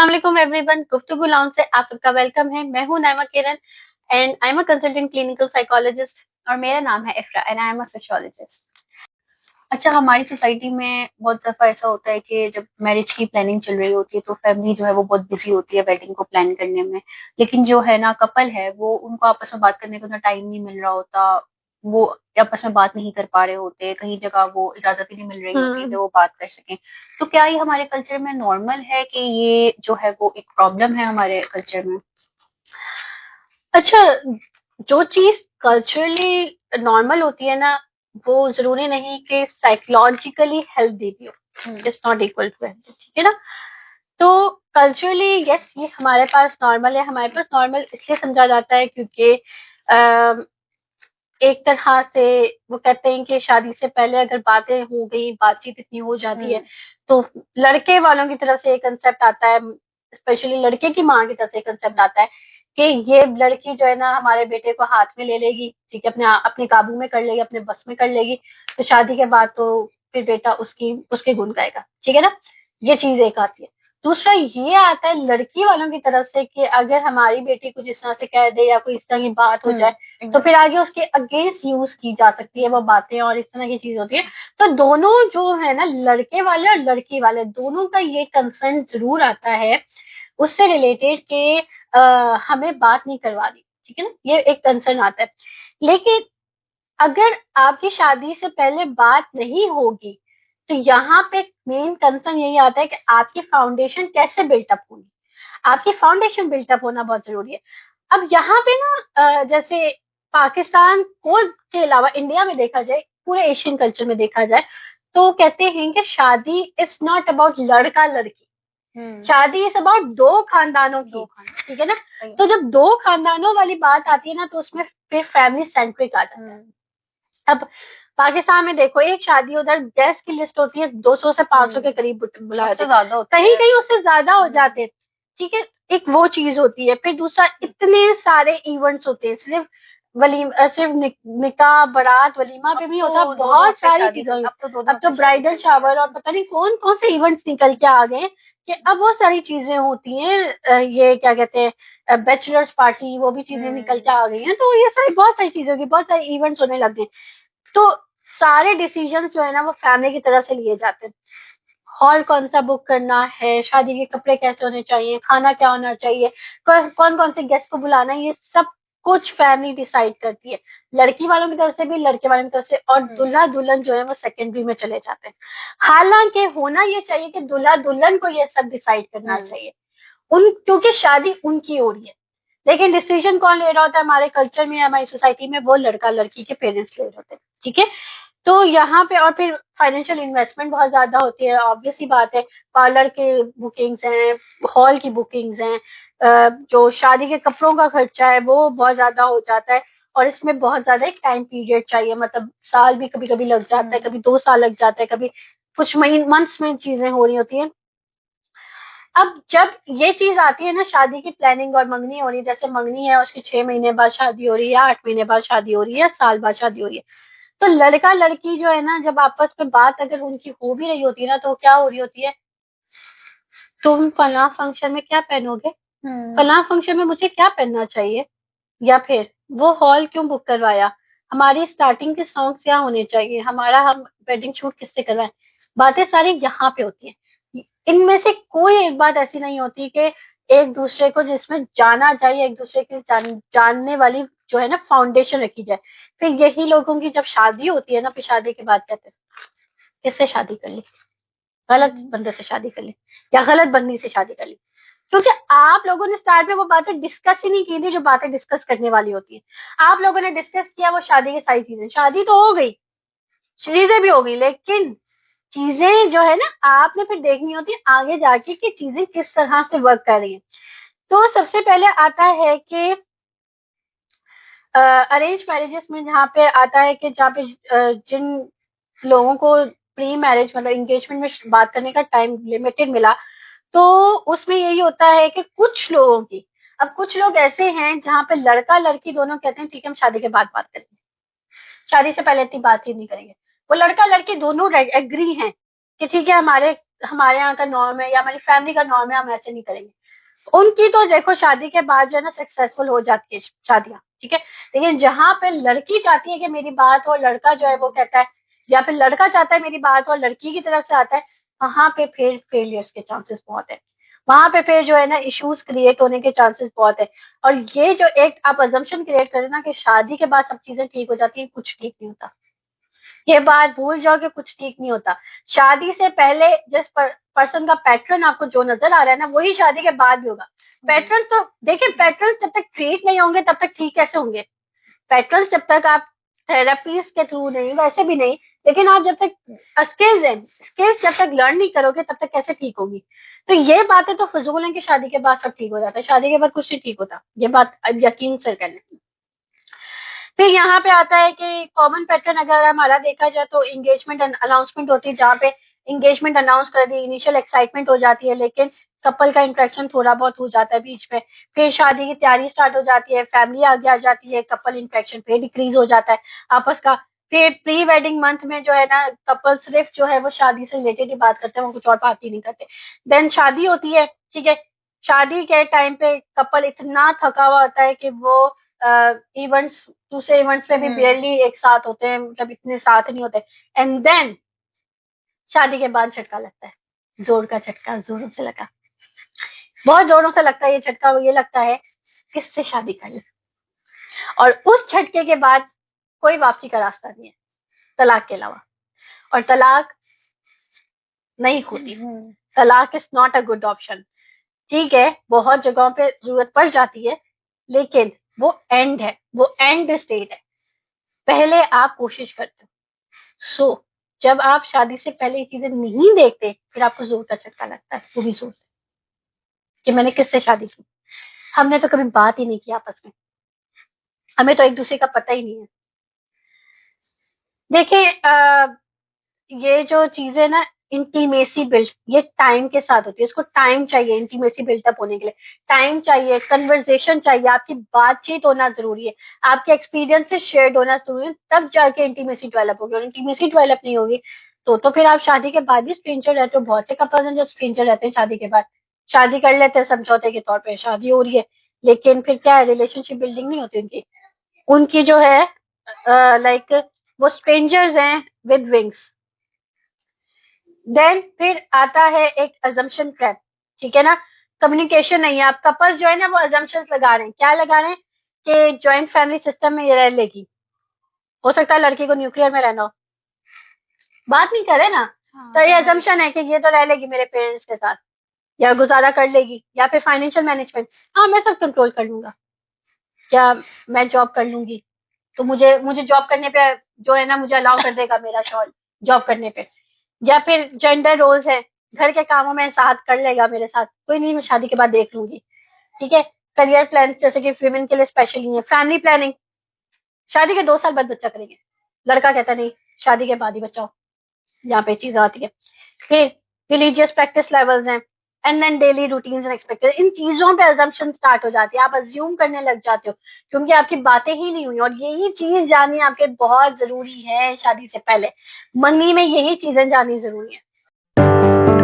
अस्सलाम वालेकुम एवरीवन, गुफ्तगू लॉन्च से आप सबका वेलकम है। मैं हूं Naima Kiran and I am a consultant clinical psychologist और मेरा नाम है Ifra and I am a sociologist. अच्छा, हमारी सोसाइटी में बहुत दफा ऐसा होता है कि जब मैरिज की प्लानिंग चल रही होती है तो फैमिली जो है वो बहुत बिजी होती है वेडिंग को प्लान करने में। लेकिन जो है ना कपल है वो उनको आपस में बात करने का टाइम नहीं मिल रहा होता। वो आपस में बात नहीं कर पा रहे होते, कहीं जगह वो इजाजत ही नहीं मिल रही होती कि वो बात कर सकें। तो क्या ये हमारे कल्चर में नॉर्मल है कि ये जो है वो एक प्रॉब्लम है हमारे कल्चर में? अच्छा, जो चीज कल्चरली नॉर्मल होती है ना, वो जरूरी नहीं कि साइकोलॉजिकली हेल्दी भी हो। Just not equal to healthy, ठीक है ना। तो कल्चरली यस, ये हमारे पास नॉर्मल है। हमारे पास नॉर्मल इसलिए समझा जाता है क्योंकि एक तरह से वो कहते हैं कि शादी से पहले अगर बातें हो गई, बातचीत इतनी हो जाती है तो लड़के वालों की तरफ से एक कंसेप्ट आता है, स्पेशली लड़के की माँ की तरफ से एक कंसेप्ट आता है कि ये लड़की जो है ना हमारे बेटे को हाथ में ले लेगी, ठीक है, अपने काबू में कर लेगी, अपने बस में कर लेगी, तो शादी के बाद तो फिर बेटा उसके गुण गाएगा, ठीक है ना। ये चीज एक आती है। दूसरा ये आता है लड़की वालों की तरफ से कि अगर हमारी बेटी कुछ इस तरह से कह दे या कोई इस तरह की बात हो जाए तो फिर आगे उसके अगेंस्ट यूज की जा सकती है वो बातें, और इस तरह की चीज होती है। तो दोनों जो है ना, लड़के वाले और लड़की वाले दोनों का ये कंसर्न जरूर आता है उससे रिलेटेड कि हमें बात नहीं करवानी, ठीक है ना, ये एक कंसर्न आता है। लेकिन अगर आपकी शादी से पहले बात नहीं होगी तो यहाँ पे मेन कंसर्न यही आता है कि आपकी फाउंडेशन कैसे बिल्टअप होगी। आपकी फाउंडेशन बिल्टअप होना बहुत जरूरी है। अब यहाँ पे ना जैसे पाकिस्तान को के अलावा इंडिया में देखा जाए, पूरे एशियन कल्चर में देखा जाए, तो कहते हैं कि शादी इज नॉट अबाउट लड़का लड़की, शादी इज अबाउट दो खानदानों की, ठीक है ना। तो जब दो खानदानों वाली बात आती है ना तो उसमें फिर फैमिली सेंट्रिक आ जाता है। अब पाकिस्तान में देखो, एक शादी उधर गेस्ट की लिस्ट होती है 200 से 500 के करीब बुलाए, कहीं कहीं उससे ज्यादा हो जाते हैं, ठीक है। एक वो चीज होती है। फिर दूसरा, इतने सारे इवेंट्स होते हैं, सिर्फ निकाह बारात वलीमा पे भी होता है, बहुत सारी चीजें। अब तो ब्राइडल शावर और पता नहीं कौन कौन से इवेंट्स निकल के आ गए कि अब वो सारी चीजें होती हैं। ये क्या कहते हैं, बैचलर्स पार्टी, वो भी चीजें निकल के आ गई हैं। तो ये सारी बहुत सारी चीजें होगी, बहुत सारे इवेंट्स होने लग गए। तो सारे डिसीजन जो है ना वो फैमिली की तरफ से लिए जाते हैं। हॉल कौन सा बुक करना है, शादी के कपड़े कैसे होने चाहिए, खाना क्या होना चाहिए, कौन कौन से गेस्ट को बुलाना है, ये सब कुछ फैमिली डिसाइड करती है। लड़की वालों की तरफ से भी, लड़के वालों की तरफ से। और दूल्हा दुल्हन जो है वो सेकेंडरी में चले जाते हैं। हालांकि होना ये चाहिए कि दूल्हा दुल्हन को ये सब डिसाइड करना चाहिए, क्योंकि शादी उनकी हो रही है। लेकिन डिसीजन कौन ले रहा होता है हमारे कल्चर में, हमारी सोसाइटी में, वो लड़का लड़की के पेरेंट्स ले रहे होते हैं, ठीक है। तो यहाँ पे और फिर फाइनेंशियल इन्वेस्टमेंट बहुत ज्यादा होती है, ऑब्वियस ही बात है। पार्लर के बुकिंग्स हैं, हॉल की बुकिंग्स हैं, जो शादी के कपड़ों का खर्चा है वो बहुत ज्यादा हो जाता है। और इसमें बहुत ज्यादा एक टाइम पीरियड चाहिए, मतलब साल भी कभी कभी लग जाता है, कभी 2 साल लग जाता है, कभी कुछ महीने मंथ्स में चीजें हो रही होती है। अब जब ये चीज आती है ना, शादी की प्लानिंग और मंगनी हो रही है, जैसे मंगनी है उसकी 6 महीने बाद शादी हो रही है, 8 महीने बाद शादी हो रही है, या साल बाद शादी हो रही है, तो लड़का लड़की जो है ना, जब आपस में बात अगर उनकी हो भी रही होती है ना, तो क्या हो रही होती है, तुम फला फंक्शन में क्या पहनोगे, फला फंक्शन में मुझे क्या पहनना चाहिए, या फिर वो हॉल क्यों बुक करवाया, हमारी स्टार्टिंग के सॉन्ग क्या होने चाहिए, हम वेडिंग शूट किससे करवाएं। बातें सारी यहाँ पे होती हैं। इनमें से कोई एक बात ऐसी नहीं होती कि एक दूसरे को जिसमें जाना चाहिए, एक दूसरे के जानने वाली जो है ना फाउंडेशन रखी जाए। फिर यही लोगों की जब शादी होती है ना, फिर शादी के बाद कहते हैं किससे शादी कर ली, गलत बंदे से शादी कर ली, या गलत बंदी से शादी कर ली। क्योंकि आप लोगों ने स्टार्ट में वो बातें डिस्कस ही नहीं की थी जो बातें डिस्कस करने वाली होती है। आप लोगों ने डिस्कस किया वो शादी की सारी चीजें, शादी तो हो गई, चीजें भी हो गई, लेकिन चीजें जो है ना आपने फिर देखनी होती है आगे जाके कि चीजें किस तरह से वर्क कर रही है। तो सबसे पहले आता है कि अरेंज मैरिजेस में जहाँ पे आता है कि जहाँ पे जिन लोगों को प्री मैरिज मतलब एंगेजमेंट में बात करने का टाइम लिमिटेड मिला, तो उसमें यही होता है कि कुछ लोगों की, अब कुछ लोग ऐसे हैं जहाँ पे लड़का लड़की दोनों कहते हैं ठीक है हम शादी के बाद बात करेंगे, शादी से पहले इतनी बातचीत नहीं करेंगे। वो लड़का लड़की दोनों एग्री हैं कि ठीक है हमारे यहाँ का नॉर्म है या हमारी फैमिली का नॉर्म है, हम ऐसे नहीं करेंगे। उनकी तो देखो शादी के बाद जो है ना सक्सेसफुल हो जाती है शादियां, ठीक है। लेकिन जहां पे लड़की चाहती है कि मेरी बात और लड़का जो है वो कहता है, या फिर लड़का चाहता है मेरी बात और लड़की की तरफ से आता है, वहां पे फिर फेलियर्स के चांसेस बहुत है। वहां पे फिर जो है ना इश्यूज क्रिएट होने के चांसेस बहुत है। और ये जो एक आप अजम्पशन क्रिएट करें ना कि शादी के बाद सब चीजें ठीक हो जाती है, कुछ ठीक नहीं होता। ये बात भूल जाओ कि कुछ ठीक नहीं होता। शादी से पहले जिस पर्सन का पैटर्न आपको जो नजर आ रहा है ना, वही शादी के बाद भी होगा। पैटर्न तो देखिए, पैटर्न जब तक ट्रीट नहीं होंगे तब तक ठीक कैसे होंगे? पैटर्न जब तक आप थेरेपीज के थ्रू नहीं, वैसे भी नहीं, लेकिन आप जब तक स्किल्स है, स्किल्स जब तक लर्न नहीं करोगे तब तक कैसे ठीक होगी? तो ये बातें तो फजूल है कि शादी के बाद सब ठीक हो जाता है। शादी के बाद कुछ नहीं ठीक होता, ये बात अब यकीन से कर लें। फिर यहाँ पे आता है कि कॉमन पैटर्न अगर हमारा देखा जाए तो एंगेजमेंट अनाउंसमेंट होती है, जहाँ पे एंगेजमेंट अनाउंस कर दी, इनिशियल एक्साइटमेंट हो जाती है, लेकिन कपल का इंटरेक्शन थोड़ा बहुत हो जाता है बीच में। फिर शादी की तैयारी स्टार्ट हो जाती है, फैमिली आगे आ जाती है, कपल इंटरेक्शन फिर डिक्रीज हो जाता है आपस का। फिर प्री वेडिंग मंथ में जो है ना कपल सिर्फ जो है वो शादी से रिलेटेड ही बात करते हैं, वो कुछ और बात ही नहीं करते। देन शादी होती है, ठीक है। शादी के टाइम पे कपल इतना थका हुआ होता है कि वो इवेंट्स, दूसरे इवेंट्स में भी बेयरली एक साथ होते हैं, मतलब इतने साथ नहीं होते। एंड देन शादी के बाद झटका लगता है, जोर का झटका, जोरों से लगा, बहुत जोरों से लगता है ये झटका। वो ये लगता है किससे शादी कर ले, और उस झटके के बाद कोई वापसी का रास्ता नहीं है तलाक के अलावा। और तलाक नहीं होती, तलाक is not a good option. ठीक है, बहुत जगहों पे जरूरत पड़ जाती है, लेकिन वो एंड है, वो एंड स्टेट है। पहले आप कोशिश करते हो। सो जब आप शादी से पहले ये चीजें नहीं देखते, फिर आपको जोर का झटका लगता है, वो भी सोच कि मैंने किससे शादी की, हमने तो कभी बात ही नहीं की आपस में, हमें तो एक दूसरे का पता ही नहीं है। देखिए ये जो चीजें ना, इंटीमेसी बिल्ड, ये टाइम के साथ होती है। इसको टाइम चाहिए, इंटीमेसी बिल्डअप होने के लिए टाइम चाहिए, कन्वर्सेशन चाहिए, आपकी बातचीत होना जरूरी है, आपके एक्सपीरियंस से शेयर होना जरूरी है, तब जाके इंटीमेसी डेवलप होगी। और इंटीमेसी डेवलप नहीं होगी तो फिर आप शादी के बाद भी स्ट्रेंजर रहते हो। बहुत से कपल्स हैं जो स्ट्रेंजर रहते हैं शादी के बाद, शादी कर लेते हैं समझौते के तौर पर, शादी हो रही है, लेकिन फिर क्या है, रिलेशनशिप बिल्डिंग नहीं होती उनकी। उनकी जो है लाइक वो स्ट्रेंजर्स हैं विद विंग्स। देन फिर आता है एक अजम्पशन ट्रैप, ठीक है ना। कम्युनिकेशन नहीं है, आप कपल्स जो है ना वो अजम्पशंस लगा रहे हैं। क्या लगा रहे हैं? कि ज्वाइंट फैमिली सिस्टम में ये रह लेगी, हो सकता है लड़की को न्यूक्लियर में रहना हो, बात नहीं करे ना। तो ये अजम्पशन है कि ये तो रह लेगी मेरे पेरेंट्स के साथ, या गुजारा कर लेगी, या फिर फाइनेंशियल मैनेजमेंट, हाँ मैं सब कंट्रोल कर लूंगा, क्या मैं जॉब कर लूंगी तो मुझे मुझे जॉब करने पे जो है ना मुझे अलाउ कर देगा मेरा शौहर जॉब करने पे। या फिर जेंडर रोल्स है, घर के कामों में साथ कर लेगा मेरे साथ, कोई नहीं मैं शादी के बाद देख लूंगी, ठीक है। करियर प्लान जैसे कि विमेन के लिए स्पेशली है, फैमिली प्लानिंग, शादी के 2 साल बाद बच्चा करेंगे, लड़का कहता नहीं शादी के बाद ही बच्चा हो, यहाँ पे चीज आती है। फिर रिलीजियस प्रैक्टिस लेवल्स हैं, and then daily routines and expected, इन चीजों पे अजम्पशन स्टार्ट हो जाती है, आप अज्यूम करने लग जाते हो क्योंकि आपकी बातें ही नहीं हुई। और यही चीज जाननी आपके बहुत जरूरी है शादी से पहले, मंगनी में यही चीजें जाननी जरूरी है।